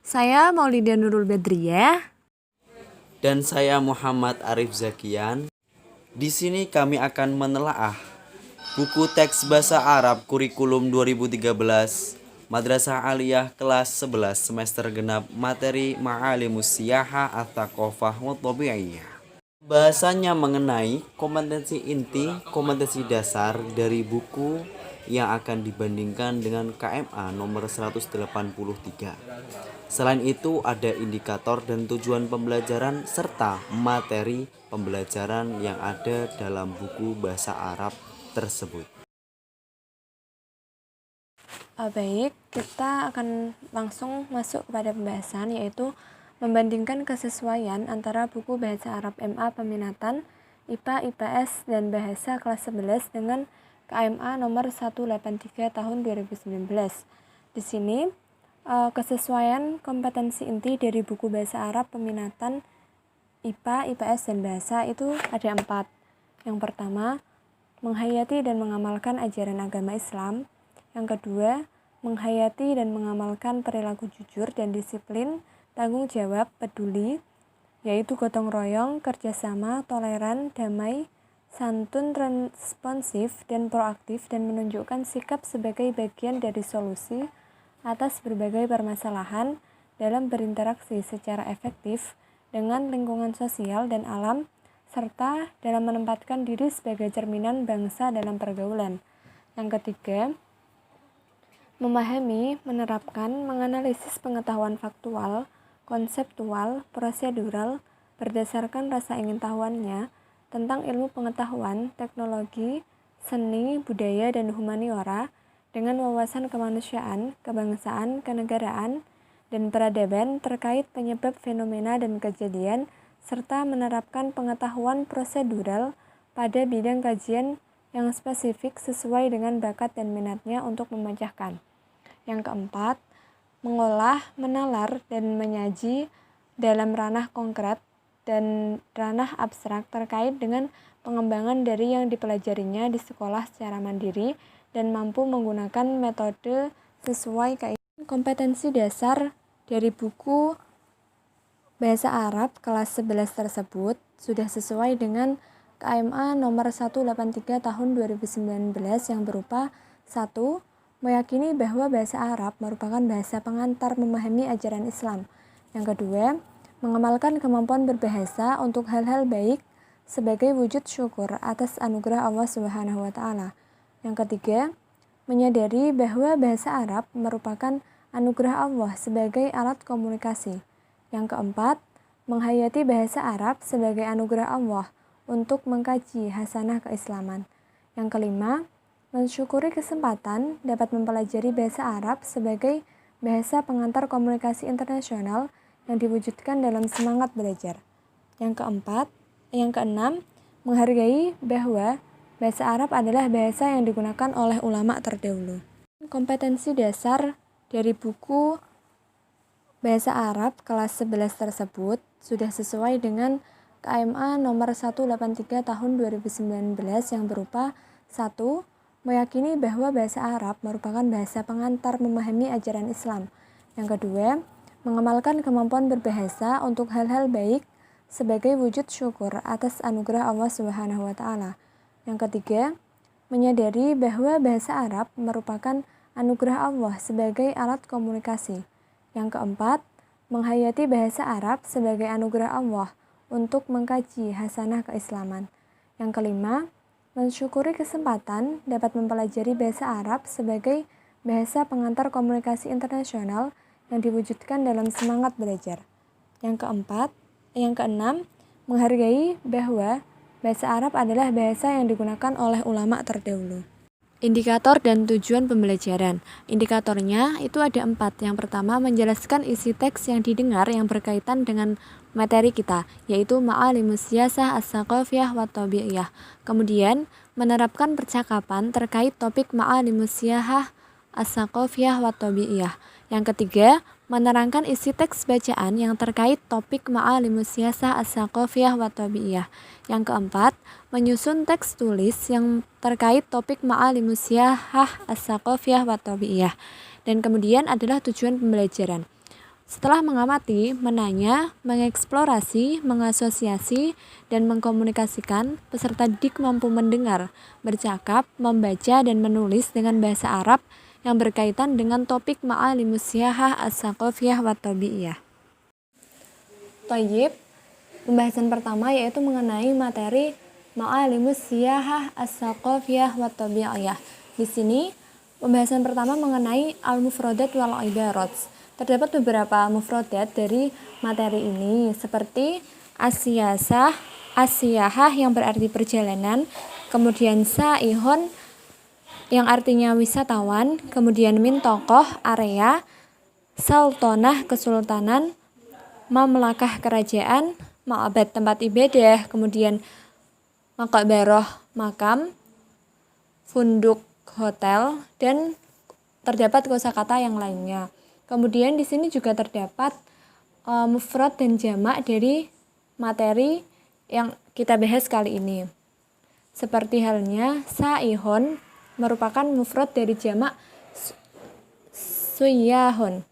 Saya Maulidia Nurul Badriyah. Dan saya Muhammad Arif Zakian. Di sini kami akan menelaah buku teks bahasa Arab kurikulum 2013 Madrasah Aliyah kelas 11 semester genap materi Ma'alimus Siyahah At-Thaqafah wa Tabi'iyah. Bahasanya mengenai kompetensi inti, kompetensi dasar dari buku yang akan dibandingkan dengan KMA nomor 183. Selain itu ada indikator dan tujuan pembelajaran serta materi pembelajaran yang ada dalam buku bahasa Arab tersebut. Baik, kita akan langsung masuk kepada pembahasan, yaitu membandingkan kesesuaian antara buku bahasa Arab MA peminatan, IPA, IPS, dan bahasa kelas 11 dengan KMA nomor 183 tahun 2019. Di sini, kesesuaian kompetensi inti dari buku bahasa Arab peminatan, IPA, IPS, dan bahasa itu ada 4. Yang pertama, menghayati dan mengamalkan ajaran agama Islam. Yang kedua, menghayati dan mengamalkan perilaku jujur dan disiplin, tanggung jawab, peduli, yaitu gotong royong, kerjasama, toleran, damai, santun, responsif, dan proaktif, dan menunjukkan sikap sebagai bagian dari solusi atas berbagai permasalahan dalam berinteraksi secara efektif dengan lingkungan sosial dan alam, serta dalam menempatkan diri sebagai cerminan bangsa dalam pergaulan. Yang ketiga, memahami, menerapkan, menganalisis pengetahuan faktual, konseptual, prosedural, berdasarkan rasa ingin tahuannya tentang ilmu pengetahuan, teknologi, seni, budaya, dan humaniora dengan wawasan kemanusiaan, kebangsaan, kenegaraan, dan peradaban terkait penyebab fenomena dan kejadian, serta menerapkan pengetahuan prosedural pada bidang kajian yang spesifik sesuai dengan bakat dan minatnya untuk memecahkan. Yang keempat, mengolah, menalar, dan menyaji dalam ranah konkret dan ranah abstrak terkait dengan pengembangan dari yang dipelajarinya di sekolah secara mandiri dan mampu menggunakan metode sesuai kaidah. Kompetensi dasar dari buku bahasa Arab kelas 11 tersebut sudah sesuai dengan KMA nomor 183 tahun 2019 yang berupa 1. Meyakini bahwa bahasa Arab merupakan bahasa pengantar memahami ajaran Islam. Yang kedua, mengamalkan kemampuan berbahasa untuk hal-hal baik sebagai wujud syukur atas anugerah Allah Subhanahu wa taala. Yang ketiga, menyadari bahwa bahasa Arab merupakan anugerah Allah sebagai alat komunikasi. Yang keempat, menghayati bahasa Arab sebagai anugerah Allah untuk mengkaji hasanah keislaman. Yang kelima, mensyukuri kesempatan dapat mempelajari bahasa Arab sebagai bahasa pengantar komunikasi internasional yang diwujudkan dalam semangat belajar. Yang keenam, menghargai bahwa bahasa Arab adalah bahasa yang digunakan oleh ulama terdahulu. Kompetensi dasar dari buku bahasa Arab kelas 11 tersebut sudah sesuai dengan KMA nomor 183 tahun 2019 yang berupa 1. Meyakini bahwa bahasa Arab merupakan bahasa pengantar memahami ajaran Islam. Yang kedua, mengamalkan kemampuan berbahasa untuk hal-hal baik sebagai wujud syukur atas anugerah Allah Subhanahu wa taala. Yang ketiga, menyadari bahwa bahasa Arab merupakan anugerah Allah sebagai alat komunikasi. Yang keempat, menghayati bahasa Arab sebagai anugerah Allah untuk mengkaji hasanah keislaman. Yang kelima, mensyukuri kesempatan dapat mempelajari bahasa Arab sebagai bahasa pengantar komunikasi internasional yang diwujudkan dalam semangat belajar. Yang keenam, menghargai bahwa bahasa Arab adalah bahasa yang digunakan oleh ulama terdahulu. Indikator dan tujuan pembelajaran. Indikatornya itu ada 4. Yang pertama, menjelaskan isi teks yang didengar yang berkaitan dengan materi kita, yaitu Ma'alimus Siyasah As-Thaqafiyah wa Tabi'iyah. Kemudian, menerapkan percakapan terkait topik Ma'alimus Siyasah As-Thaqafiyah wa Tabi'iyah. Yang ketiga, menerangkan isi teks bacaan yang terkait topik Ma'alimus Siyasah As-Thaqafiyah wa Tabi'iyah. Yang keempat, menyusun teks tulis yang terkait topik Ma'alimus Siyasah As-Thaqafiyah wa Tabi'iyah. Dan kemudian adalah tujuan pembelajaran. Setelah mengamati, menanya, mengeksplorasi, mengasosiasi, dan mengkomunikasikan, peserta didik mampu mendengar, bercakap, membaca, dan menulis dengan bahasa Arab yang berkaitan dengan topik ma'alimus siyahah as-saqafiyah wa tabi'iyah. Thayyib, pembahasan pertama yaitu mengenai materi ma'alimus siyahah as-saqafiyah wa tabi'iyah. Di sini, pembahasan pertama mengenai al-mufradat wal ibarat. Terdapat beberapa mufradat dari materi ini, seperti asiyahah yang berarti perjalanan, kemudian saihon yang artinya wisatawan, kemudian min tokoh area, sultanah kesultanan, mamlakah kerajaan, ma'bad tempat ibadah, kemudian maqbarah makam, funduk hotel, dan terdapat kosakata yang lainnya. Kemudian di sini juga terdapat mufrad dan jamak dari materi yang kita bahas kali ini. Seperti halnya saihon merupakan mufrad dari jamak suyahun.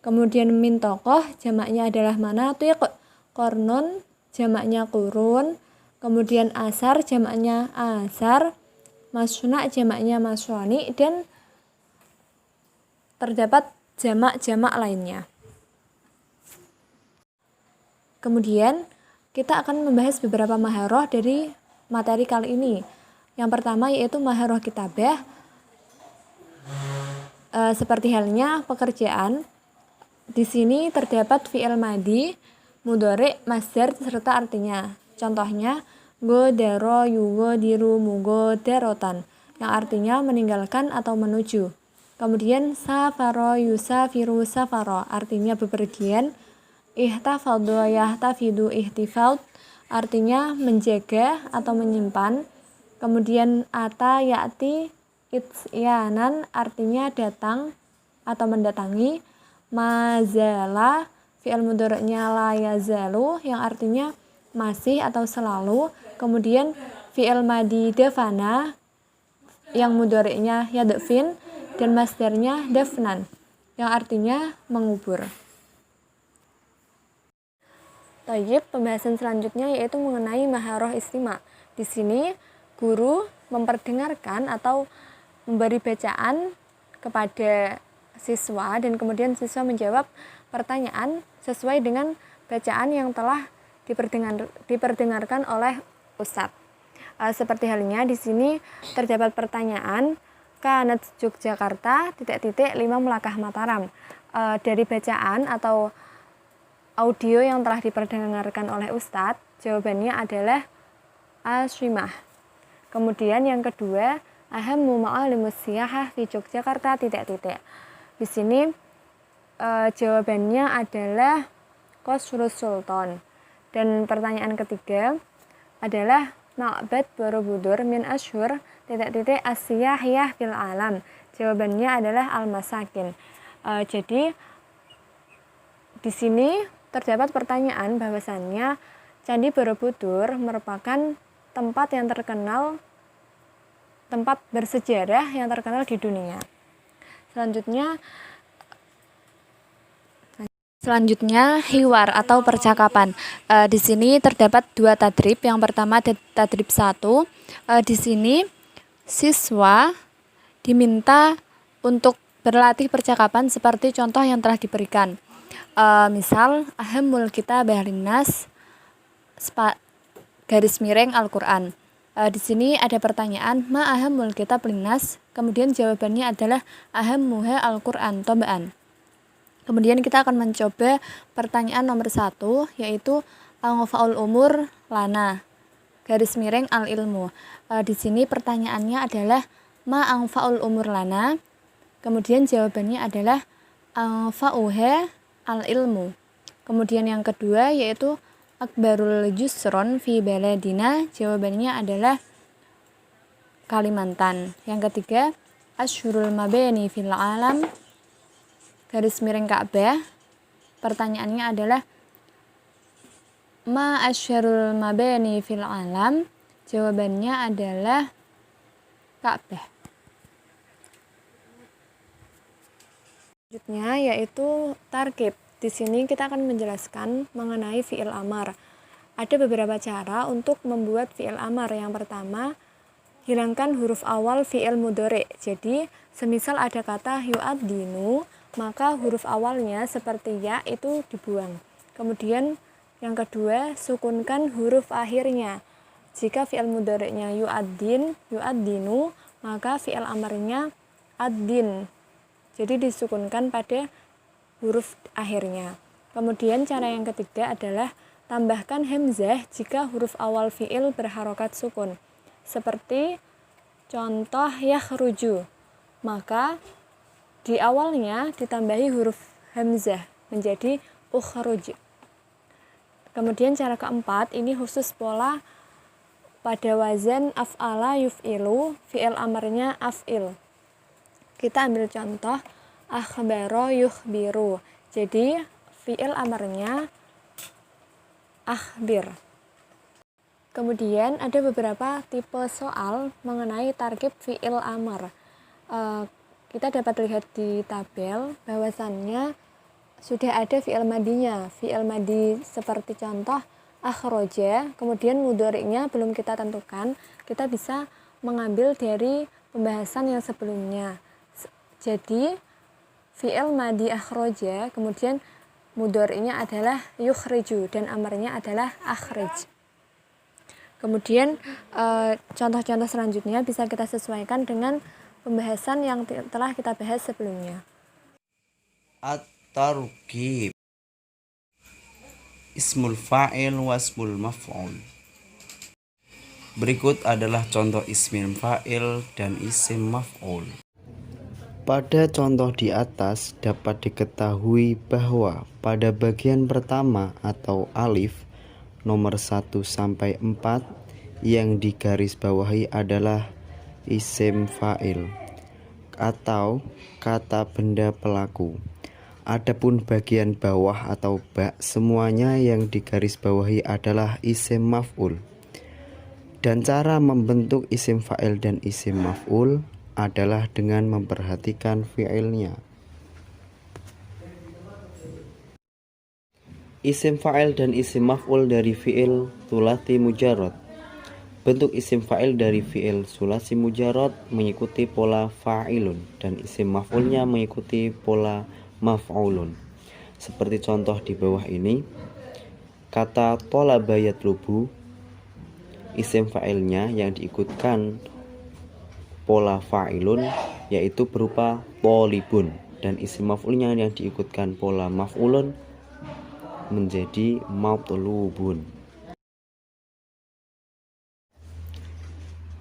Kemudian min tokoh jamaknya adalah manatiq, kornon jamaknya kurun, kemudian asar jamaknya asar, masuna jamaknya maswani, dan terdapat jamak-jamak lainnya. Kemudian kita akan membahas beberapa maharoh dari materi kali ini. Yang pertama yaitu maharoh kitabah, seperti halnya pekerjaan. Di sini terdapat fi'il madi, mudhari, masdar serta artinya. Contohnya godaro, yugodiru, mugodarotan, yang artinya meninggalkan atau menuju. Kemudian safaro, yusafiru, safaro, artinya bepergian. Ihtafadhu, yahtafidu, ihtifad, artinya menjaga atau menyimpan. Kemudian ata, ya'ti, itsyanan, artinya datang atau mendatangi. Mazala, fi'il mudhari'nya la yazalu, yang artinya masih atau selalu. Kemudian fi'il madi dafana, yang mudhari'nya yadfin, dan masdarnya dafnan, yang artinya mengubur. Thayyib, pembahasan selanjutnya yaitu mengenai maharoh istima. Di sini guru memperdengarkan atau memberi bacaan kepada siswa dan kemudian siswa menjawab pertanyaan sesuai dengan bacaan yang telah diperdengarkan oleh ustadz. Seperti halnya di sini terdapat pertanyaan Kanat Yogyakarta _5 Melakah Mataram. Dari bacaan atau audio yang telah diperdengarkan oleh ustadz, jawabannya adalah asyimah. Kemudian yang kedua, ahammu ma'alimus siyahah fi Yogyakarta _. Di sini jawabannya adalah Qasrus Sultan. Dan pertanyaan ketiga adalah Ma'bad Borobudur min asyhur as-siyahiyah fil alam. Jawabannya adalah al-masakin. Jadi di sini terdapat pertanyaan bahwasannya Candi Borobudur merupakan tempat yang terkenal, tempat bersejarah yang terkenal di dunia. Selanjutnya hiwar atau percakapan. Di sini terdapat 2 tadrib. Yang pertama tadrib 1. Di sini siswa diminta untuk berlatih percakapan seperti contoh yang telah diberikan. Misal ahammul kitabah linnas garis miring Al-Qur'an. Di sini ada pertanyaan ma ahammul kitab linnas, kemudian jawabannya adalah ahammuha Al-Qur'an tabaan. Kemudian kita akan mencoba pertanyaan nomor 1, yaitu anfaul umur lana garis miring al ilmu. Di sini pertanyaannya adalah ma anfaul umur lana, kemudian jawabannya adalah anfauha al ilmu. Kemudian yang kedua yaitu akbarul jusron fi baladina, jawabannya adalah Kalimantan. Yang ketiga asyhurul mabani fil alam garis miring Ka'bah. Pertanyaannya adalah ma asyharul mabani fil alam, jawabannya adalah Ka'bah. Selanjutnya yaitu tarkib. Di sini kita akan menjelaskan mengenai fi'il amar. Ada beberapa cara untuk membuat fi'il amar. Yang pertama, hilangkan huruf awal fi'il mudhari'. Jadi, semisal ada kata yu'adzinu, maka huruf awalnya seperti ya itu dibuang. Kemudian yang kedua, sukunkan huruf akhirnya. Jika fi'il mudhari'nya yu'adzinu, maka fi'il amarnya ad-din. Jadi disukunkan pada huruf akhirnya. Kemudian cara yang ketiga adalah tambahkan hamzah jika huruf awal fi'il berharokat sukun. Seperti contoh yakhruju. Maka di awalnya ditambahi huruf hamzah menjadi ukhruj. Kemudian cara keempat, ini khusus pola pada wazan af'ala yuf'ilu, fi'il amarnya af'il. Kita ambil contoh akhbaro yukhbiru. Jadi fi'il amarnya akhbir. Kemudian ada beberapa tipe soal mengenai tarkib fi'il amar. Kita dapat lihat di tabel bahwasannya sudah ada fi'il madinya. Fi'il madi seperti contoh akhroja, kemudian mudhari'nya belum kita tentukan. Kita bisa mengambil dari pembahasan yang sebelumnya. Jadi fi'il madi akhroja, kemudian mudhari'nya adalah yukhriju dan amarnya adalah akhrij. Kemudian contoh-contoh selanjutnya bisa kita sesuaikan dengan pembahasan yang telah kita bahas sebelumnya. At-tarkib, ismul fa'il wasmul maf'ul. Berikut adalah contoh ismul fa'il dan isim maf'ul. Pada contoh di atas dapat diketahui bahwa pada bagian pertama atau alif nomor 1 sampai 4 yang digarisbawahi adalah isim fa'il atau kata benda pelaku. Adapun bagian bawah atau ba semuanya yang digarisbawahi adalah isim maf'ul. Dan cara membentuk isim fa'il dan isim maf'ul adalah dengan memperhatikan fi'ilnya. Isim fa'il dan isim maf'ul dari fi'il tsulats mujarrad. Bentuk isim fa'il dari fi'il tsulats mujarrad mengikuti pola fa'ilun dan isim maf'ulnya mengikuti pola maf'ulun. Seperti contoh di bawah ini, kata tolaba yatlubu, isim fa'ilnya yang diikutkan pola fa'ilun yaitu berupa tolibun, dan isim maf'ulnya yang diikutkan pola maf'ulun menjadi matlubun.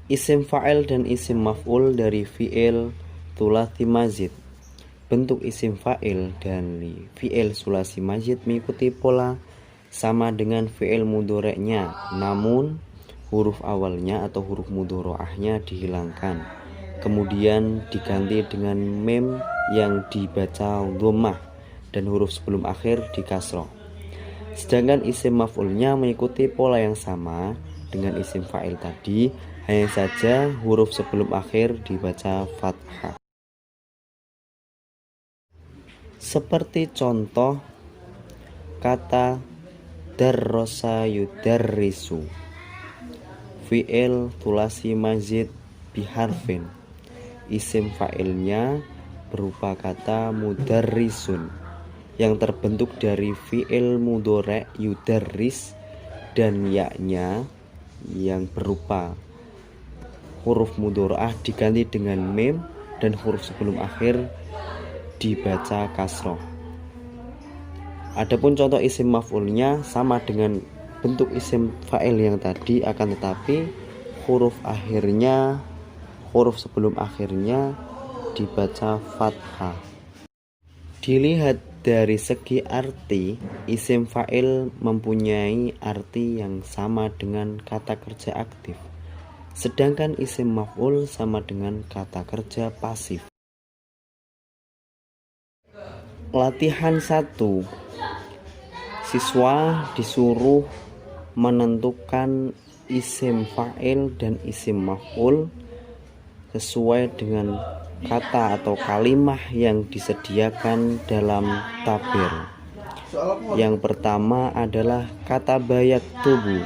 Isim fa'il dan isim maf'ul dari fi'il tsulats mazid. Bentuk isim fa'il dari fi'il tsulats mazid mengikuti pola sama dengan fi'il mudhari'nya, namun huruf awalnya atau huruf mudhari'ahnya dihilangkan, kemudian diganti dengan mim yang dibaca dhammah dan huruf sebelum akhir dikasroh. Sedangkan isim maf'ulnya mengikuti pola yang sama dengan isim fa'il tadi, hanya saja huruf sebelum akhir dibaca fathah. Seperti contoh kata darrosa yudarrisu, fi'il tsulats mazid biharfin. Isim fa'ilnya berupa kata mudarrisun yang terbentuk dari fi'il mudhari' yudarris dan ya-nya yang berupa huruf mudhari'ah diganti dengan mim dan huruf sebelum akhir dibaca kasroh. Adapun contoh isim maf'ulnya sama dengan bentuk isim fa'il yang tadi, akan tetapi huruf sebelum akhirnya dibaca fathah. Dilihat dari segi arti, isim fa'il mempunyai arti yang sama dengan kata kerja aktif, sedangkan isim maf'ul sama dengan kata kerja pasif. Latihan 1. Siswa disuruh menentukan isim fa'il dan isim maf'ul sesuai dengan kata atau kalimah yang disediakan dalam tabel. Yang pertama adalah kataba yaktubu.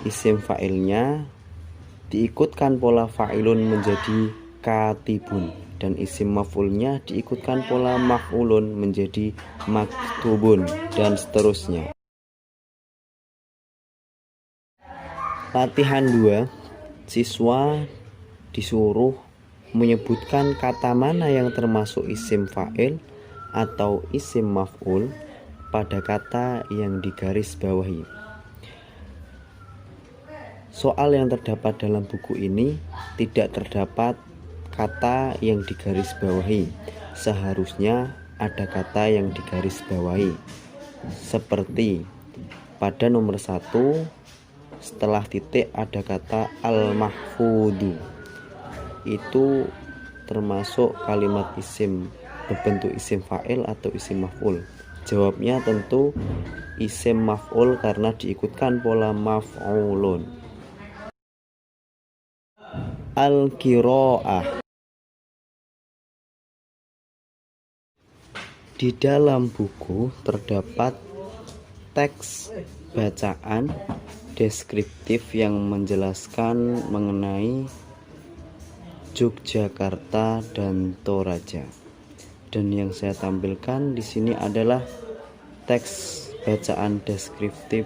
Isim fa'ilnya diikutkan pola fa'ilun menjadi katibun, dan isim maf'ulnya diikutkan pola maf'ulun menjadi maktubun, dan seterusnya. Latihan 2. Siswa disuruh menyebutkan kata mana yang termasuk isim fa'il atau isim maf'ul pada kata yang digaris bawahi. Soal yang terdapat dalam buku ini tidak terdapat kata yang digaris bawahi. Seharusnya ada kata yang digaris bawahi. Seperti pada nomor 1, setelah titik ada kata al-mahfudu. Itu termasuk kalimat isim berbentuk isim fa'il atau isim maf'ul. Jawabnya tentu isim maf'ul karena diikutkan pola maf'ulun. Al-qiraah. Di dalam buku terdapat teks bacaan deskriptif yang menjelaskan mengenai Yogyakarta dan Toraja. Dan yang saya tampilkan di sini adalah teks bacaan deskriptif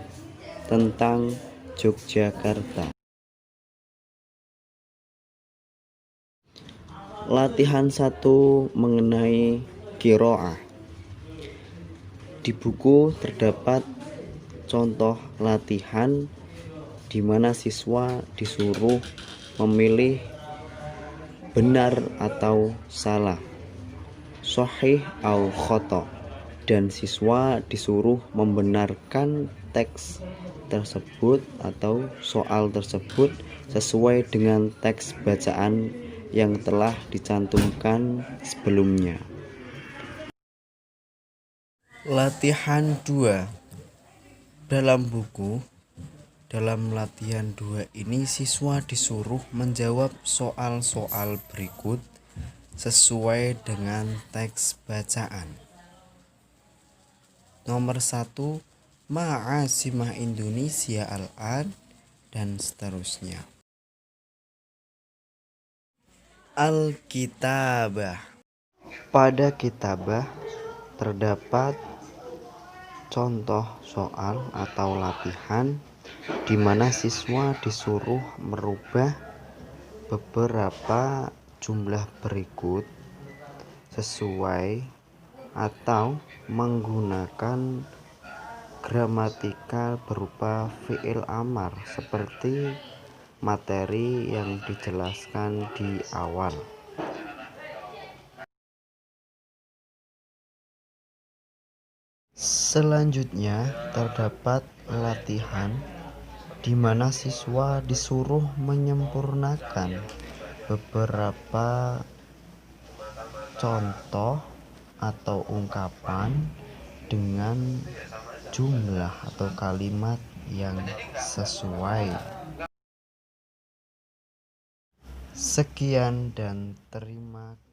tentang Yogyakarta. Latihan 1 mengenai qiraah. Di buku terdapat contoh latihan di mana siswa disuruh memilih benar atau salah, sahih atau khoto, dan siswa disuruh membenarkan teks tersebut atau soal tersebut sesuai dengan teks bacaan yang telah dicantumkan sebelumnya. Latihan 2. Dalam buku, dalam latihan 2 ini siswa disuruh menjawab soal-soal berikut sesuai dengan teks bacaan. Nomor 1, ma'asimah Indonesia al-an, dan seterusnya. Al-kitabah. Pada kitabah terdapat contoh soal atau latihan di mana siswa disuruh merubah beberapa jumlah berikut sesuai atau menggunakan gramatikal berupa fi'il amar seperti materi yang dijelaskan di awal. Selanjutnya terdapat latihan di mana siswa disuruh menyempurnakan beberapa contoh atau ungkapan dengan jumlah atau kalimat yang sesuai. Sekian dan terima kasih.